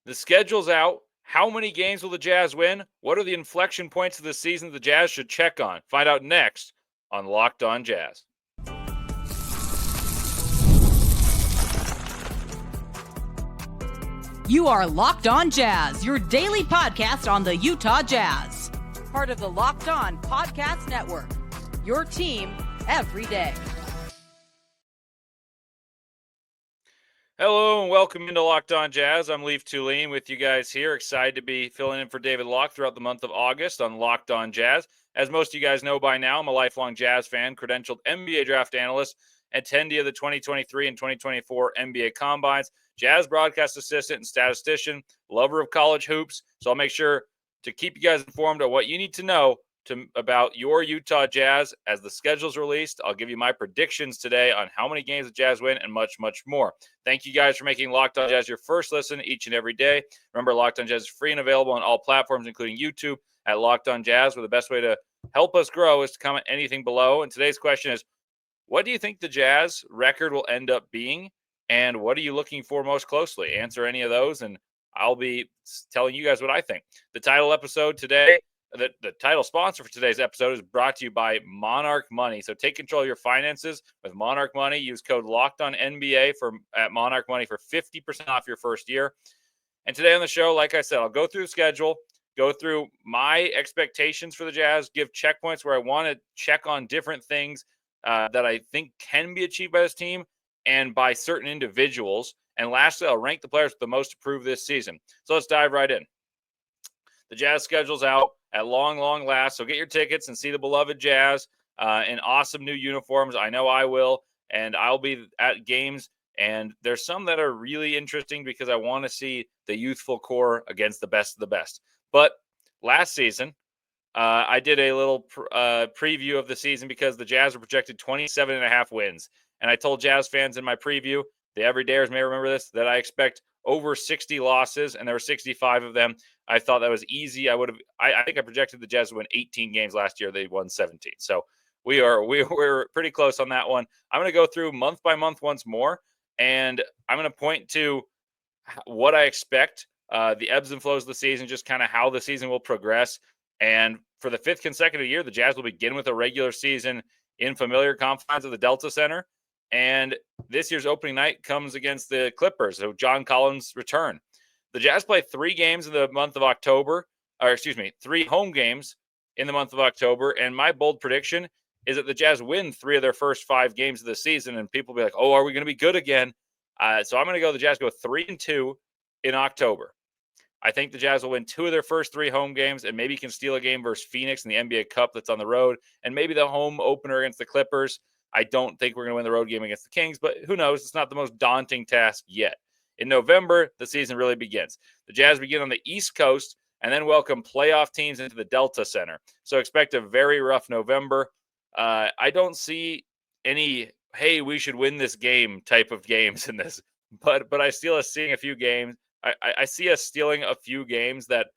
The schedule's out. How many games will the Jazz win? What are the inflection points of the season the Jazz should check on? Find out next on Locked On Jazz. You are Locked On Jazz, your daily podcast on the Utah Jazz. Part of the Locked On Podcast Network, your team every day. Hello and welcome into Locked On Jazz. I'm Leif Thulin with you guys here. Excited to be filling in for David Locke throughout the month of August on Locked On Jazz. As most of you guys know by now, I'm a lifelong Jazz fan, credentialed NBA draft analyst, attendee of the 2023 and 2024 NBA Combines, Jazz broadcast assistant and statistician, lover of college hoops. So I'll make sure to keep you guys informed of what you need to know about your Utah Jazz as the schedule's released. I'll give you my predictions today on how many games the Jazz win and much, much more. Thank you guys for making Locked On Jazz your first listen each and every day. Remember, Locked On Jazz is free and available on all platforms, including YouTube at Locked On Jazz, where the best way to help us grow is to comment anything below. And today's question is, what do you think the Jazz record will end up being? And what are you looking for most closely? Answer any of those, and I'll be telling you guys what I think. The title episode today, the title sponsor for today's episode is brought to you by Monarch Money. So take control of your finances with Monarch Money. Use code LOCKEDONNBA at Monarch Money for 50% off your first year. And today on the show, like I said, I'll go through the schedule, go through my expectations for the Jazz, give checkpoints where I want to check on different things that I think can be achieved by this team and by certain individuals. And lastly, I'll rank the players with the most improved this season. So let's dive right in. The Jazz schedule's out at long last. So get your tickets and see the beloved Jazz in awesome new uniforms. I know I will, and I'll be at games. And there's some that are really interesting because I want to see the youthful core against the best of the best. But last season, I did a little preview of the season because the Jazz were projected 27.5 wins. And I told Jazz fans in my preview, the everydayers may remember this, that I expect over 60 losses, and there were 65 of them. I thought that was easy. I think I projected the Jazz to win 18 games last year. They won 17. So we're pretty close on that one. I'm going to go through month by month once more, and I'm going to point to what I expect, the ebbs and flows of the season, just kind of how the season will progress. And for the fifth consecutive year, the Jazz will begin with a regular season in familiar confines of the Delta Center. And this year's opening night comes against the Clippers, so John Collins' return. The Jazz play 3 games in the month of October, 3 home games in the month of October. And my bold prediction is that the Jazz win 3 of their first 5 games of the season. And people will be like, oh, are we going to be good again? So I'm going to go, the Jazz go 3-2 in October. I think the Jazz will win 2 of their first 3 home games and maybe can steal a game versus Phoenix in the NBA Cup that's on the road. And maybe the home opener against the Clippers. I don't think we're going to win the road game against the Kings, but who knows? It's not the most daunting task yet. In November, the season really begins. The Jazz begin on the East Coast and then welcome playoff teams into the Delta Center. So expect a very rough November. I don't see any, hey, we should win this game type of games in this, but I still seeing a few games. I see us stealing a few games that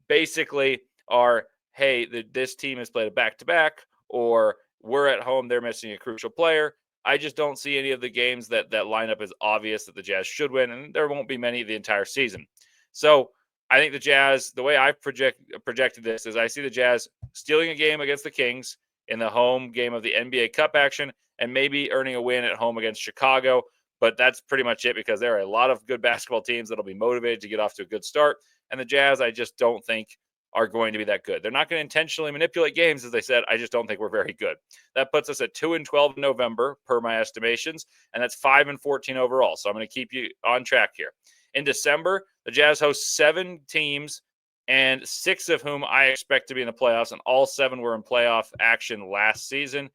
basically are, hey, this team has played a back-to-back, or we're at home, they're missing a crucial player. I just don't see any of the games that line up as obvious that the Jazz should win, and there won't be many the entire season. So I think the Jazz, the way I've projected this is I see the Jazz stealing a game against the Kings in the home game of the NBA Cup action and maybe earning a win at home against Chicago. But that's pretty much it because there are a lot of good basketball teams that'll be motivated to get off to a good start. And the Jazz, I just don't think are going to be that good. They're not going to intentionally manipulate games, as I said. I just don't think we're very good. That puts us at 2-12 in November, per my estimations, and that's 5-14 overall. So I'm going to keep you on track here. In December, the Jazz host 7 teams, and 6 of whom I expect to be in the playoffs, and all 7 were in playoff action last season.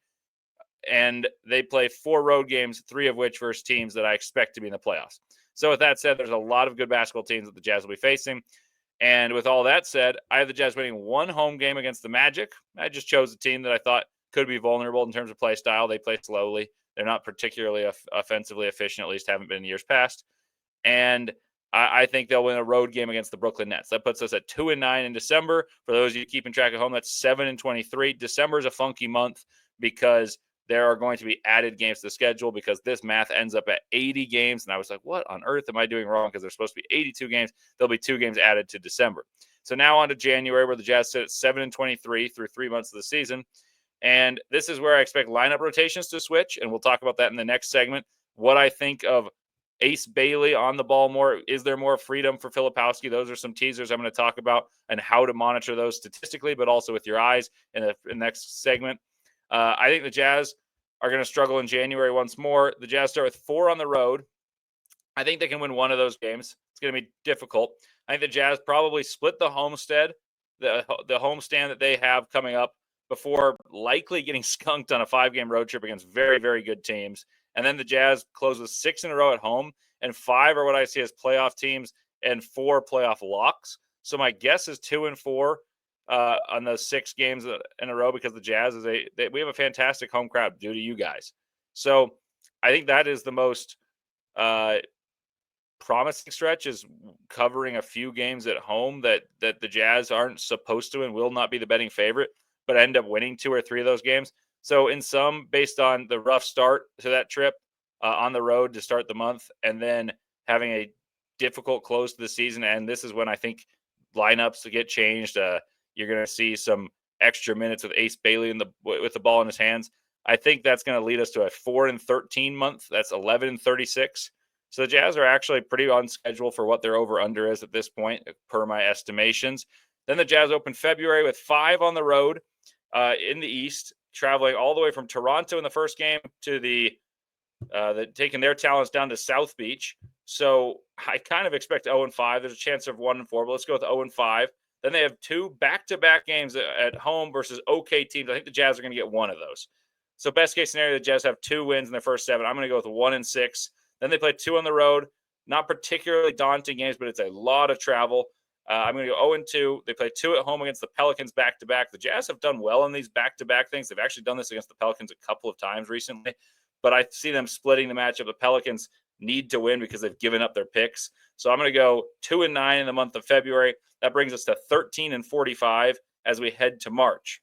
And they play 4 road games, 3 of which versus teams that I expect to be in the playoffs. So with that said, there's a lot of good basketball teams that the Jazz will be facing. And with all that said, I have the Jazz winning 1 home game against the Magic. I just chose a team that I thought could be vulnerable in terms of play style. They play slowly. They're not particularly offensively efficient, at least haven't been in years past. And I think they'll win a road game against the Brooklyn Nets. That puts us at 2-9 in December. For those of you keeping track at home, that's 7-23. December is a funky month because there are going to be added games to the schedule because this math ends up at 80 games. And I was like, what on earth am I doing wrong? Because there's supposed to be 82 games. There'll be 2 games added to December. So now on to January, where the Jazz sit at 7-23 through 3 months of the season. And this is where I expect lineup rotations to switch. And we'll talk about that in the next segment. What I think of Ace Bailey on the ball more. Is there more freedom for Filipowski? Those are some teasers I'm going to talk about and how to monitor those statistically, but also with your eyes in the next segment. I think the Jazz are going to struggle in January once more. The Jazz start with 4 on the road. I think they can win one of those games. It's going to be difficult. I think the Jazz probably split the homestand that they have coming up before likely getting skunked on a 5-game road trip against very, very good teams. And then the Jazz close with 6 in a row at home, and 5 are what I see as playoff teams and 4 playoff locks. So my guess is 2-4 on those 6 games in a row because the Jazz we have a fantastic home crowd due to you guys. So I think that is the most promising stretch, is covering a few games at home that the Jazz aren't supposed to and will not be the betting favorite, but end up winning 2 or 3 of those games. So in some, based on the rough start to that trip on the road to start the month, and then having a difficult close to the season, and this is when I think lineups to get changed. You're going to see some extra minutes with Ace Bailey with the ball in his hands. I think that's going to lead us to a 4-13 month. That's 11-36. So the Jazz are actually pretty on schedule for what their over-under is at this point, per my estimations. Then the Jazz open February with 5 on the road in the East, traveling all the way from Toronto in the first game to taking their talents down to South Beach. So I kind of expect 0-5. There's a chance of 1-4, but let's go with 0-5. Then they have 2 back-to-back games at home versus okay teams. I think the Jazz are going to get 1 of those. So best case scenario, the Jazz have 2 wins in their first 7. I'm going to go with 1-6. Then they play 2 on the road. Not particularly daunting games, but it's a lot of travel. I'm going to go 0-2. They play 2 at home against the Pelicans back-to-back. The Jazz have done well in these back-to-back things. They've actually done this against the Pelicans a couple of times recently, but I see them splitting the matchup. The Pelicans need to win because they've given up their picks. So I'm going to go 2-9 in the month of February. That brings us to 13-45 as we head to March.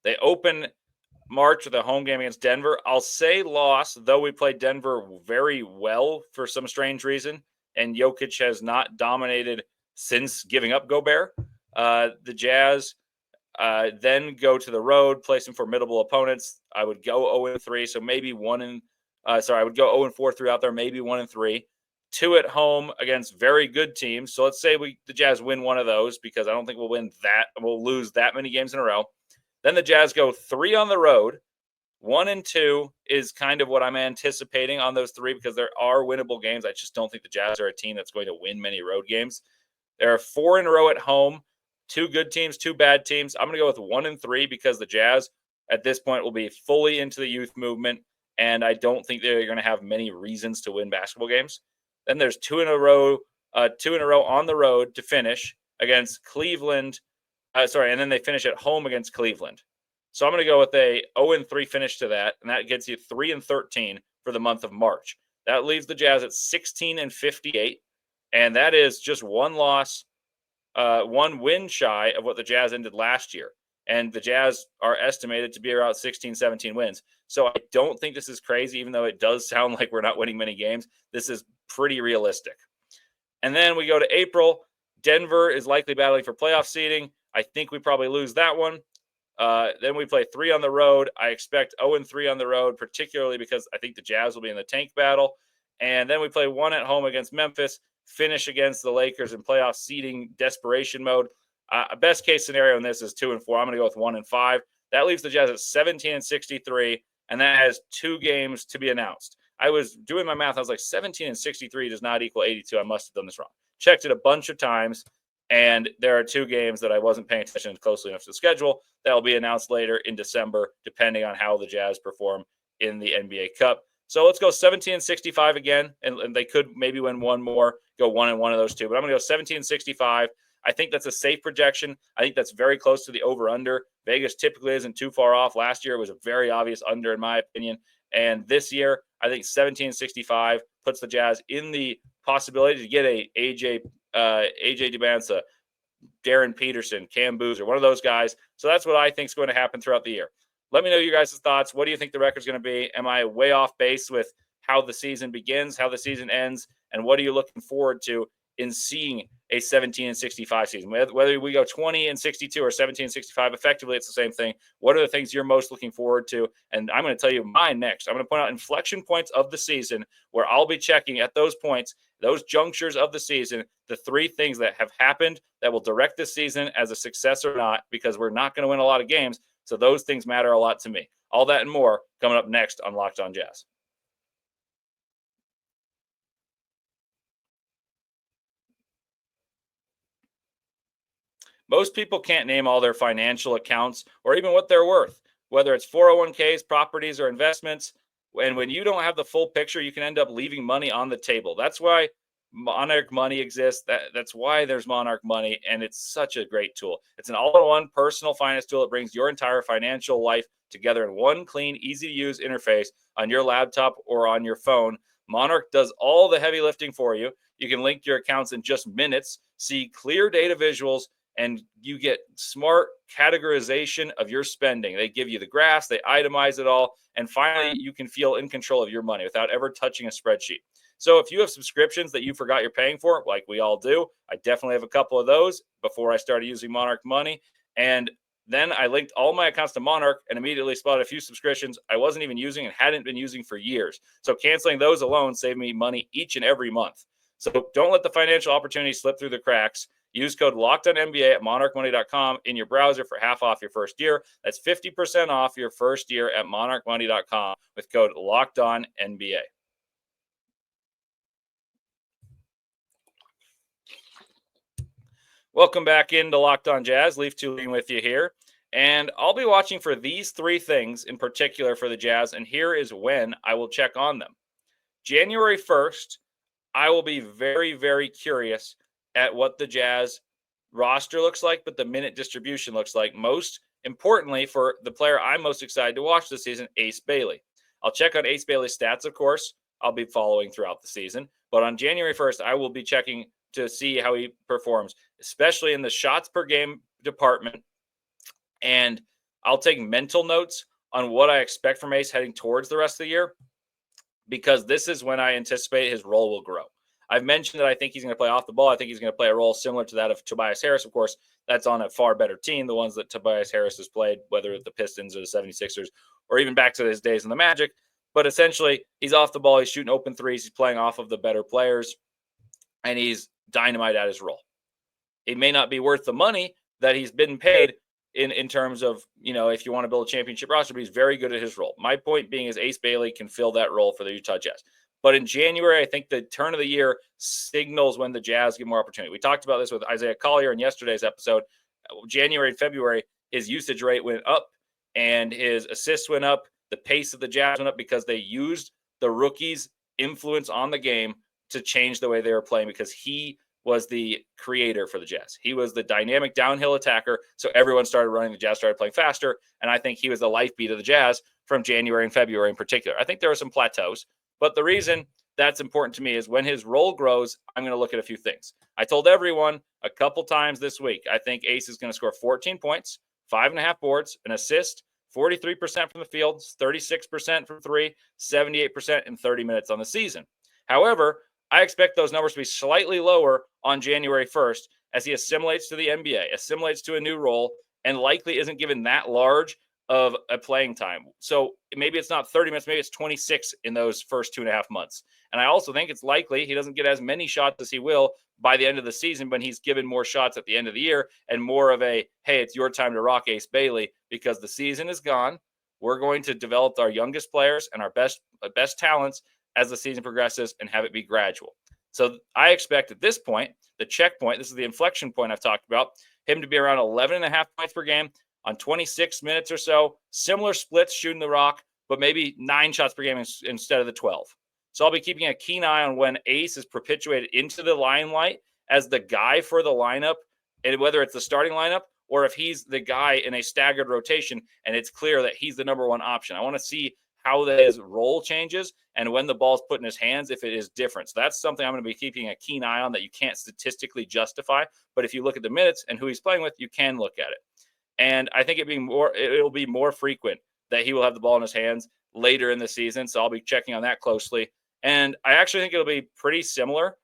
They open March with a home game against Denver. I'll say loss, though we played Denver very well for some strange reason, and Jokic has not dominated since giving up Gobert. The Jazz then go to the road, play some formidable opponents. I would go 0-3, so maybe I would go 0-4 throughout there, maybe 1-3. 2 at home against very good teams. So let's say the Jazz win one of those, because I don't think we'll lose that many games in a row. Then the Jazz go 3 on the road. 1-2 is kind of what I'm anticipating on those 3, because there are winnable games. I just don't think the Jazz are a team that's going to win many road games. There are 4 in a row at home, 2 good teams, 2 bad teams. I'm going to go with 1-3 because the Jazz at this point will be fully into the youth movement, and I don't think they're going to have many reasons to win basketball games. Then there's 2 in a row on the road to finish against Cleveland. And then they finish at home against Cleveland. So I'm going to go with a 0-3 finish to that, and that gets you 3-13 for the month of March. That leaves the Jazz at 16-58, and that is just 1 loss, 1 win shy of what the Jazz ended last year. And the Jazz are estimated to be around 16, 17 wins. So I don't think this is crazy, even though it does sound like we're not winning many games. This is pretty realistic. And then we go to April. Denver is likely battling for playoff seeding. I think we probably lose that one. Then we play 3 on the road. I expect 0-3 on the road, particularly because I think the Jazz will be in the tank battle. And then we play 1 at home against Memphis, finish against the Lakers in playoff seeding desperation mode. Best case scenario in this is 2-4. I'm going to go with 1-5. That leaves the Jazz at 17-63, and that has 2 games to be announced. I was doing my math. I was like, 17-63 does not equal 82. I must have done this wrong. Checked it a bunch of times, and there are 2 games that I wasn't paying attention closely enough to the schedule that will be announced later in December, depending on how the Jazz perform in the NBA Cup. So let's go 17-65 again, and they could maybe win 1 more, go 1-1 of those 2. But I'm going to go 17-65. I think that's a safe projection. I think that's very close to the over-under. Vegas typically isn't too far off. Last year it was a very obvious under, in my opinion. And this year, I think 17-65 puts the Jazz in the possibility to get a AJ Dybantsa, Darren Peterson, Cam Boozer, one of those guys. So that's what I think is going to happen throughout the year. Let me know your guys' thoughts. What do you think the record's going to be? Am I way off base with how the season begins, how the season ends, and what are you looking forward to in seeing a 17-65 season? Whether we go 20-62 or 17-65, effectively it's the same thing. What are the things you're most looking forward to? And I'm going to tell you mine next. I'm going to point out inflection points of the season where I'll be checking at those points, those junctures of the season, the three things that have happened that will direct this season as a success or not, because we're not going to win a lot of games. So those things matter a lot to me. All that and more coming up next on Locked On Jazz. Most people can't name all their financial accounts or even what they're worth, whether it's 401ks, properties, or investments. And when you don't have the full picture, you can end up leaving money on the table. That's why Monarch Money exists. That's why there's Monarch Money, and it's such a great tool. It's an all-in-one personal finance tool that brings your entire financial life together in one clean, easy-to-use interface on your laptop or on your phone. Monarch does all the heavy lifting for you. You can link your accounts in just minutes, see clear data visuals, and you get smart categorization of your spending. They give you the graphs, they itemize it all, and finally, you can feel in control of your money without ever touching a spreadsheet. So if you have subscriptions that you forgot you're paying for, like we all do, I definitely have a couple of those before I started using Monarch Money. And then I linked all my accounts to Monarch and immediately spotted a few subscriptions I wasn't even using and hadn't been using for years. So canceling those alone saved me money each and every month. So don't let the financial opportunity slip through the cracks. Use code LOCKEDONNBA at monarchmoney.com in your browser for half off your first year. That's 50% off your first year at monarchmoney.com with code LOCKEDONNBA. Welcome back into Locked On Jazz. Leif Thulin with you here. And I'll be watching for these three things in particular for the Jazz, and here is when I will check on them. January 1st, I will be very, very curious at what the Jazz roster looks like, but the minute distribution looks like. Most importantly, for the player I'm most excited to watch this season, Ace Bailey. I'll check on Ace Bailey's stats, of course. I'll be following throughout the season. But on January 1st, I will be checking to see how he performs, especially in the shots per game department. And I'll take mental notes on what I expect from Ace heading towards the rest of the year, because this is when I anticipate his role will grow. I've mentioned that I think he's going to play off the ball. I think he's going to play a role similar to that of Tobias Harris. Of course, that's on a far better team, the ones that Tobias Harris has played, whether the Pistons or the 76ers, or even back to his days in the Magic. But essentially, he's off the ball. He's shooting open threes. He's playing off of the better players, and he's dynamite at his role. It may not be worth the money that he's been paid in terms of, if you want to build a championship roster, but he's very good at his role. My point being is Ace Bailey can fill that role for the Utah Jazz. But in January, I think the turn of the year signals when the Jazz get more opportunity. We talked about this with Isaiah Collier in yesterday's episode. January and February, his usage rate went up and his assists went up. The pace of the Jazz went up because they used the rookie's influence on the game to change the way they were playing, because he was the creator for the Jazz. He was the dynamic downhill attacker. So everyone started running. The Jazz started playing faster. And I think he was the life beat of the Jazz from January and February in particular. I think there are some plateaus. But the reason that's important to me is when his role grows, I'm going to look at a few things. I told everyone a couple times this week, I think Ace is going to score 14 points, 5.5 boards, an assist, 43% from the field, 36% from three, 78% in 30 minutes on the season. However, I expect those numbers to be slightly lower on January 1st as he assimilates to the NBA, assimilates to a new role, and likely isn't given that large of a playing time. So maybe it's not 30 minutes, maybe it's 26 in those first 2.5 months. And I also think it's likely he doesn't get as many shots as he will by the end of the season when he's given more shots at the end of the year and more of a, hey, it's your time to rock Ace Bailey, because the season is gone. We're going to develop our youngest players and our best talents as the season progresses and have it be gradual. So I expect at this point, the checkpoint, this is the inflection point I've talked about, him to be around 11.5 points per game on 26 minutes or so, similar splits shooting the rock, but maybe 9 shots per game instead of the 12. So I'll be keeping a keen eye on when Ace is perpetuated into the limelight as the guy for the lineup, and whether it's the starting lineup or if he's the guy in a staggered rotation and it's clear that he's the number one option. I want to see how his role changes and when the ball's put in his hands, if it is different. So that's something I'm going to be keeping a keen eye on that you can't statistically justify. But if you look at the minutes and who he's playing with, you can look at it. And I think it'll be more frequent that he will have the ball in his hands later in the season. So I'll be checking on that closely. And I actually think it'll be pretty similar,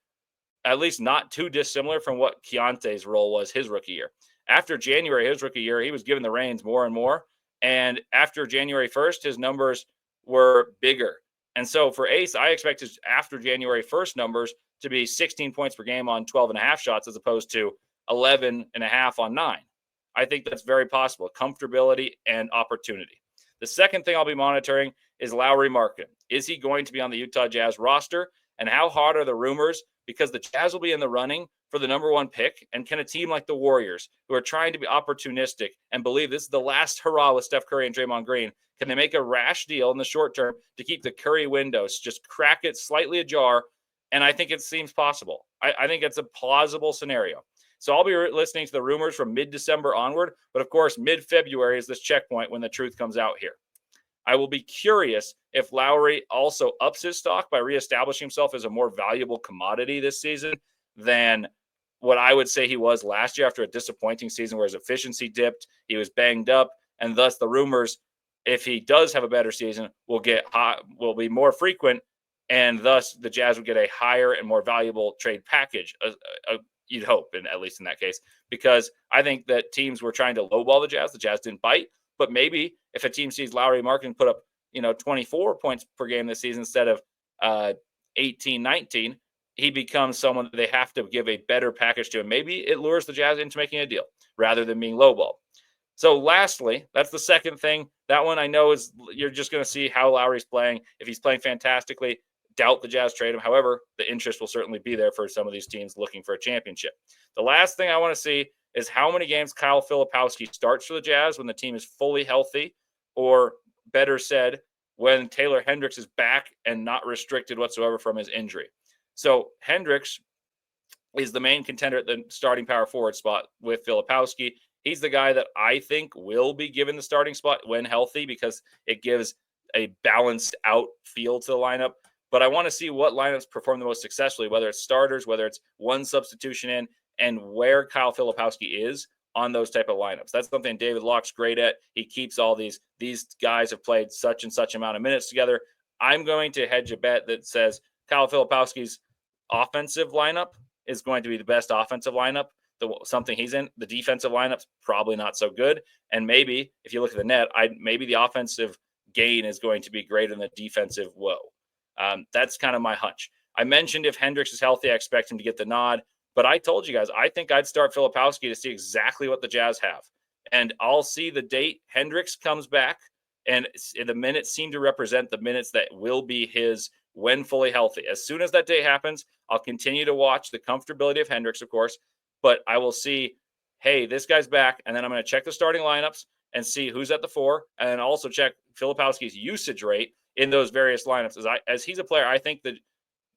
at least not too dissimilar from what Keyonte's role was his rookie year. After January, his rookie year, he was given the reins more and more. And after January 1st, his numbers were bigger. And so for Ace, I expect his after January 1st numbers to be 16 points per game on 12 and a half shots as opposed to 11 and a half on 9. I think that's very possible. Comfortability and opportunity. The second thing I'll be monitoring is Lauri Markkanen. Is he going to be on the Utah Jazz roster? And how hot are the rumors? Because the Jazz will be in the running for the number 1 pick. And can a team like the Warriors, who are trying to be opportunistic and believe this is the last hurrah with Steph Curry and Draymond Green, can they make a rash deal in the short term to keep the Curry windows, just crack it slightly ajar? And I think it seems possible. I think it's a plausible scenario. So I'll be listening to the rumors from mid-December onward. But of course, mid-February is this checkpoint when the truth comes out here. I will be curious if Lauri also ups his stock by reestablishing himself as a more valuable commodity this season than what I would say he was last year after a disappointing season where his efficiency dipped, he was banged up, and thus the rumors, if he does have a better season, will be more frequent, and thus the Jazz would get a higher and more valuable trade package. You'd hope, and at least in that case, because I think that teams were trying to lowball the Jazz didn't bite. But maybe if a team sees Lauri Markkanen put up, 24 points per game this season instead of 18, 19, he becomes someone that they have to give a better package to. And maybe it lures the Jazz into making a deal rather than being lowballed. So lastly, that's the second thing. That one I know is you're just going to see how Lauri's playing. If he's playing fantastically, doubt the Jazz trade him. However, the interest will certainly be there for some of these teams looking for a championship. The last thing I want to see is how many games Kyle Filipowski starts for the Jazz when the team is fully healthy, or better said, when Taylor Hendricks is back and not restricted whatsoever from his injury. So Hendricks is the main contender at the starting power forward spot with Filipowski. He's the guy that I think will be given the starting spot when healthy because it gives a balanced out feel to the lineup. But I want to see what lineups perform the most successfully, whether it's starters, whether it's one substitution in, and where Kyle Filipowski is on those type of lineups. That's something David Locke's great at. He keeps all these guys have played such and such amount of minutes together. I'm going to hedge a bet that says Kyle Filipowski's offensive lineup is going to be the best offensive lineup. Something he's in. The defensive lineup's probably not so good. And maybe if you look at the net, maybe the offensive gain is going to be greater than the defensive woe. That's kind of my hunch. I mentioned if Hendricks is healthy, I expect him to get the nod. But I told you guys, I think I'd start Filipowski to see exactly what the Jazz have. And I'll see the date Hendricks comes back. And the minutes seem to represent the minutes that will be his when fully healthy. As soon as that day happens, I'll continue to watch the comfortability of Hendricks, of course. But I will see, hey, this guy's back. And then I'm going to check the starting lineups and see who's at the 4. And then also check Filipowski's usage rate in those various lineups. As he's a player, I think that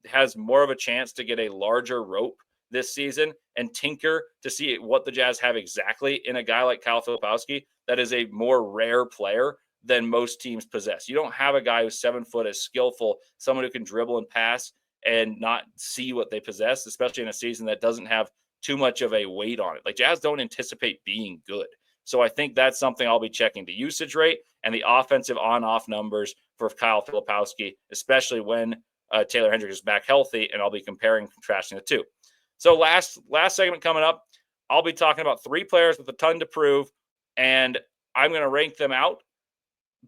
has more of a chance to get a larger rope this season and tinker to see what the Jazz have exactly in a guy like Kyle Filipowski that is a more rare player than most teams possess. You don't have a guy who's 7 foot, as skillful, someone who can dribble and pass and not see what they possess, especially in a season that doesn't have too much of a weight on it. Like, Jazz don't anticipate being good. So I think that's something I'll be checking, the usage rate and the offensive on-off numbers for Kyle Filipowski, especially when Taylor Hendricks is back healthy, and I'll be comparing and contrasting the two. So last segment coming up, I'll be talking about 3 players with a ton to prove, and I'm going to rank them out.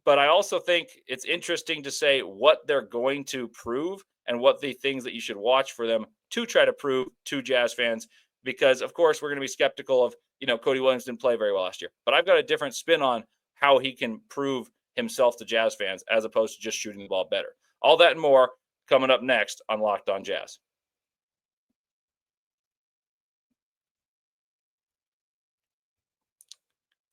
But I also think it's interesting to say what they're going to prove and what the things that you should watch for them to try to prove to Jazz fans. Because, of course, we're going to be skeptical of, Cody Williams didn't play very well last year. But I've got a different spin on how he can prove himself to Jazz fans as opposed to just shooting the ball better. All that and more coming up next on Locked On Jazz.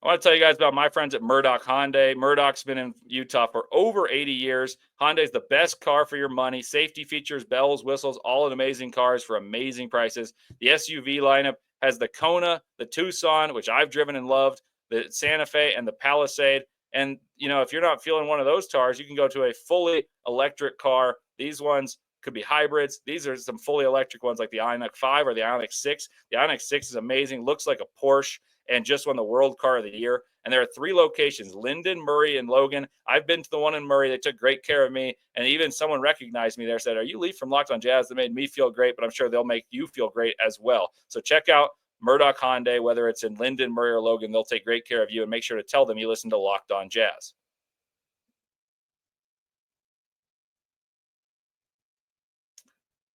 I want to tell you guys about my friends at Murdoch Hyundai. Murdoch's been in Utah for over 80 years. Hyundai's the best car for your money. Safety features, bells, whistles, all in amazing cars for amazing prices. The SUV lineup has the Kona, the Tucson, which I've driven and loved, the Santa Fe, and the Palisade. And, if you're not feeling one of those cars, you can go to a fully electric car. These ones could be hybrids. These are some fully electric ones like the Ioniq 5 or the Ioniq 6. The Ioniq 6 is amazing, looks like a Porsche, and just won the World Car of the Year. And there are 3 locations, Linden, Murray, and Logan. I've been to the one in Murray. They took great care of me. And even someone recognized me there, said, "Are you Leif from Locked On Jazz?" That made me feel great, but I'm sure they'll make you feel great as well. So check out Murdoch Hyundai, whether it's in Linden, Murray, or Logan. They'll take great care of you, and make sure to tell them you listen to Locked On Jazz.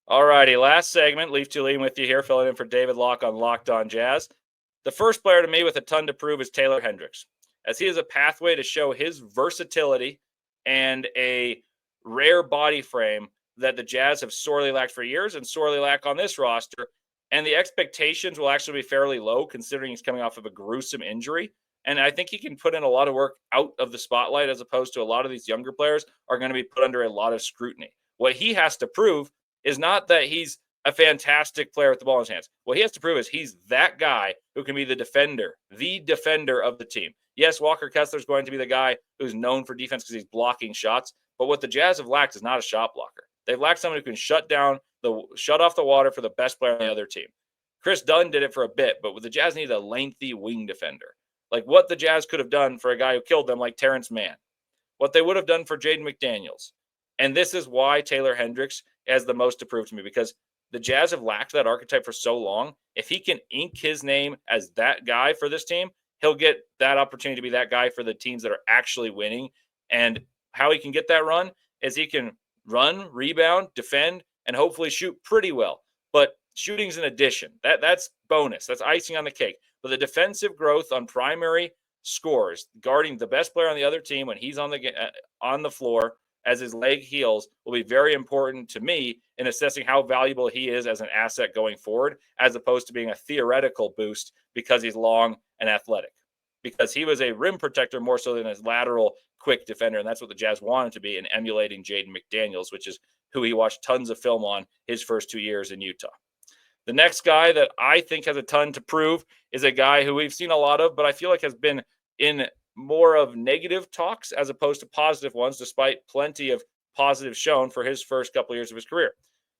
All righty, last segment. Leif Thulin with you here, filling in for David Locke on Locked On Jazz. The first player to me with a ton to prove is Taylor Hendricks, as he has a pathway to show his versatility and a rare body frame that the Jazz have sorely lacked for years and sorely lack on this roster. And the expectations will actually be fairly low considering he's coming off of a gruesome injury. And I think he can put in a lot of work out of the spotlight, as opposed to a lot of these younger players are going to be put under a lot of scrutiny. What he has to prove is not that he's a fantastic player with the ball in his hands. What he has to prove is he's that guy who can be the defender of the team. Yes, Walker Kessler is going to be the guy who's known for defense because he's blocking shots. But what the Jazz have lacked is not a shot blocker. They've lacked someone who can shut off the water for the best player on the other team. Chris Dunn did it for a bit, but the Jazz need a lengthy wing defender. Like what the Jazz could have done for a guy who killed them, like Terrence Mann. What they would have done for Jaden McDaniels. And this is why Taylor Hendricks has the most to prove to me, because the Jazz have lacked that archetype for so long. If he can ink his name as that guy for this team, he'll get that opportunity to be that guy for the teams that are actually winning. And how he can get that run is he can run, rebound, defend, and hopefully shoot pretty well. But shooting's an addition. That's bonus. That's icing on the cake. But the defensive growth on primary scores, guarding the best player on the other team when he's on the floor as his leg heals, will be very important to me in assessing how valuable he is as an asset going forward, as opposed to being a theoretical boost because he's long and athletic. Because he was a rim protector more so than a lateral quick defender, and that's what the Jazz wanted to be in emulating Jaden McDaniels, which is who he watched tons of film on his first 2 years in Utah. The next guy that I think has a ton to prove is a guy who we've seen a lot of, but I feel like has been in more of negative talks as opposed to positive ones, despite plenty of positives shown for his first couple of years of his career.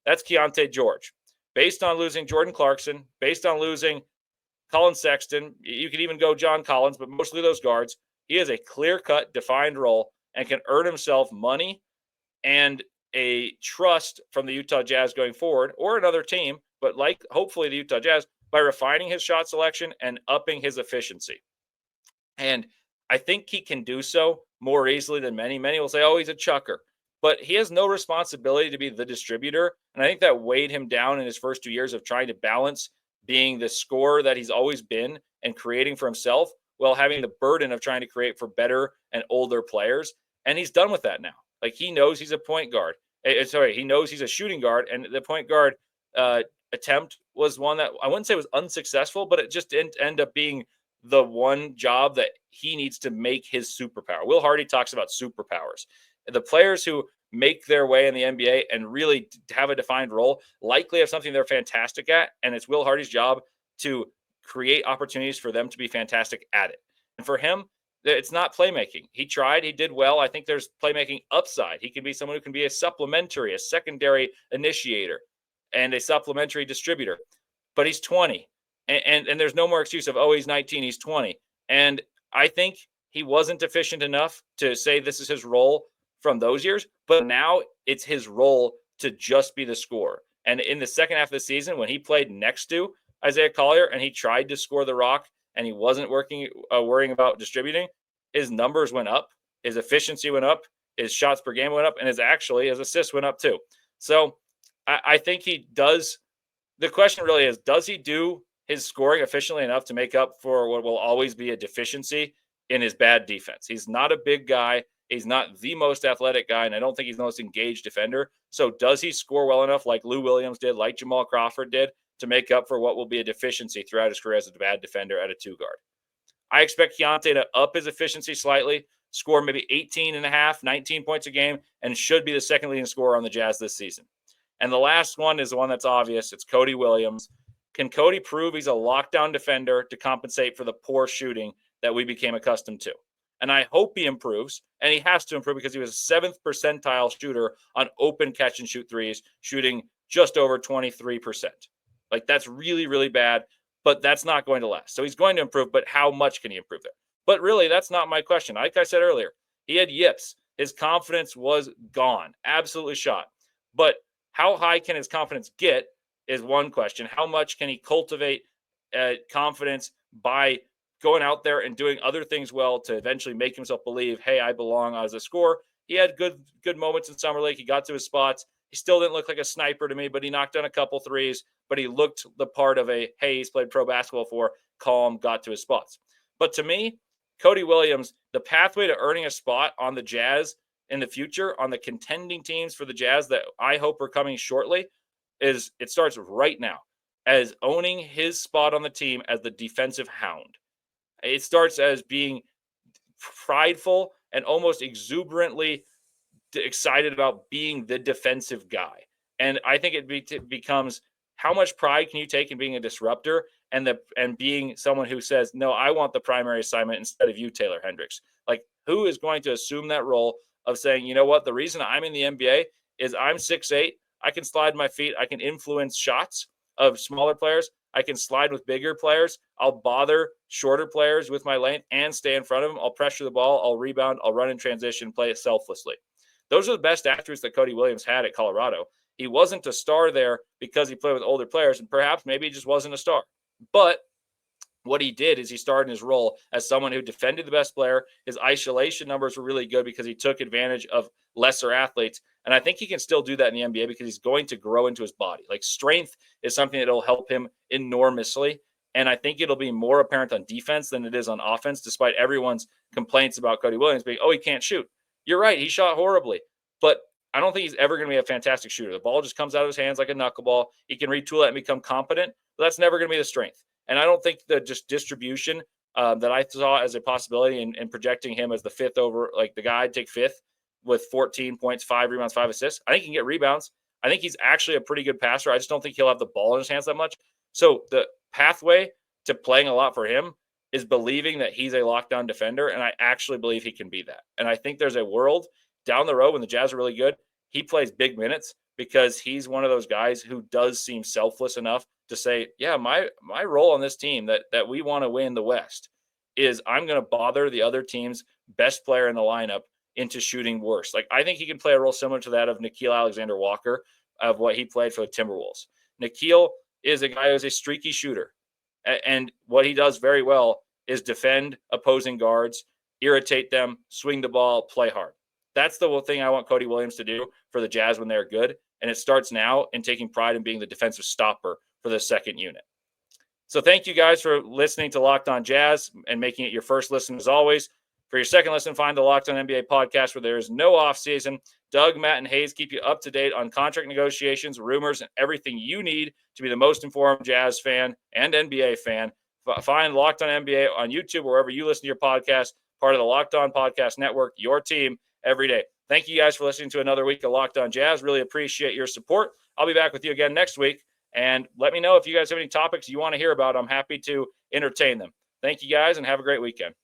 That's Keyonte George. Based on losing Jordan Clarkson, based on losing Colin Sexton, you could even go John Collins, but mostly those guards, he has a clear-cut, defined role and can earn himself money and a trust from the Utah Jazz going forward, or another team, but like hopefully the Utah Jazz, by refining his shot selection and upping his efficiency. And I think he can do so more easily than many. Many will say, oh, he's a chucker. But he has no responsibility to be the distributor. And I think that weighed him down in his first 2 years of trying to balance being the scorer that he's always been and creating for himself while having the burden of trying to create for better and older players. And he's done with that now. Like, he knows he's a point guard. He knows he's a shooting guard. And the point guard attempt was one that I wouldn't say was unsuccessful, but it just didn't end up being the one job that he needs to make his superpower. Will Hardy talks about superpowers. The players who make their way in the NBA and really have a defined role likely have something they're fantastic at, and it's Will Hardy's job to create opportunities for them to be fantastic at it. And for him, it's not playmaking. He tried, he did well. I think there's playmaking upside. He can be someone who can be a secondary initiator and a supplementary distributor. But he's 20. And there's no more excuse of, oh, he's 19, he's 20. And I think he wasn't efficient enough to say this is his role from those years, but now it's his role to just be the scorer. And in the second half of the season, when he played next to Isaiah Collier and he tried to score the rock and he wasn't worrying about distributing, his numbers went up, his efficiency went up, his shots per game went up, and his assists went up too. So I think he does. The question really is, does he do his scoring efficiently enough to make up for what will always be a deficiency in his bad defense? He's not a big guy. He's not the most athletic guy, and I don't think he's the most engaged defender. So does he score well enough like Lou Williams did, like Jamal Crawford did, to make up for what will be a deficiency throughout his career as a bad defender at a 2-guard? I expect Keyonte to up his efficiency slightly, score maybe 18 and a half, 19 points a game, and should be the second leading scorer on the Jazz this season. And the last one is the one that's obvious. It's Cody Williams. Can Cody prove he's a lockdown defender to compensate for the poor shooting that we became accustomed to? And I hope he improves, and he has to improve because he was a 7th percentile shooter on open catch and shoot threes, shooting just over 23%. Like, that's really, really bad, but that's not going to last. So he's going to improve, but how much can he improve there? But really, that's not my question. Like I said earlier, he had yips. His confidence was gone, absolutely shot. But how high can his confidence get is one question. How much can he cultivate confidence by going out there and doing other things well to eventually make himself believe, hey, I belong as a scorer? He had good moments in Summer League. He got to his spots. He still didn't look like a sniper to me, but he knocked down a couple threes. But he looked the part of a, hey, he's played pro basketball for, calm, got to his spots. But to me, Cody Williams, the pathway to earning a spot on the Jazz in the future, on the contending teams for the Jazz that I hope are coming shortly, is it starts right now as owning his spot on the team as the defensive hound. It starts as being prideful and almost exuberantly excited about being the defensive guy. And I think it becomes, how much pride can you take in being a disruptor and being someone who says, no, I want the primary assignment instead of you, Taylor Hendricks. Like, who is going to assume that role of saying, you know what, the reason I'm in the NBA is I'm 6'8", I can slide my feet, I can influence shots of smaller players, I can slide with bigger players, I'll bother shorter players with my length and stay in front of them, I'll pressure the ball, I'll rebound, I'll run in transition, play it selflessly. Those are the best attributes that Cody Williams had at Colorado. He wasn't a star there because he played with older players, and perhaps maybe he just wasn't a star. But what he did is he started in his role as someone who defended the best player. His isolation numbers were really good because he took advantage of lesser athletes. And I think he can still do that in the NBA because he's going to grow into his body. Like, strength is something that will help him enormously. And I think it'll be more apparent on defense than it is on offense, despite everyone's complaints about Cody Williams being, oh, he can't shoot. You're right. He shot horribly. But I don't think he's ever going to be a fantastic shooter. The ball just comes out of his hands like a knuckleball. He can retool it and become competent, but that's never going to be the strength. And I don't think the just distribution that I saw as a possibility in projecting him as the fifth over, like the guy I'd take fifth with 14 points, 5 rebounds, 5 assists. I think he can get rebounds. I think he's actually a pretty good passer. I just don't think he'll have the ball in his hands that much. So the pathway to playing a lot for him is believing that he's a lockdown defender, and I actually believe he can be that. And I think there's a world down the road when the Jazz are really good, he plays big minutes because he's one of those guys who does seem selfless enough to say, yeah, my role on this team that we want to win the West is I'm going to bother the other team's best player in the lineup into shooting worse. Like, I think he can play a role similar to that of Nickeil Alexander-Walker, of what he played for the Timberwolves. Nickeil is a guy who's a streaky shooter. And what he does very well is defend opposing guards, irritate them, swing the ball, play hard. That's the one thing I want Cody Williams to do for the Jazz when they're good. And it starts now in taking pride in being the defensive stopper for the second unit. So thank you guys for listening to Locked On Jazz and making it your first listen as always. For your second listen, find the Locked On NBA podcast where there is no off season. Doug, Matt, and Hayes keep you up to date on contract negotiations, rumors, and everything you need to be the most informed Jazz fan and NBA fan. Find Locked On NBA on YouTube, wherever you listen to your podcast, part of the Locked On Podcast Network, your team every day. Thank you guys for listening to another week of Locked On Jazz. Really appreciate your support. I'll be back with you again next week. And let me know if you guys have any topics you want to hear about. I'm happy to entertain them. Thank you guys and have a great weekend.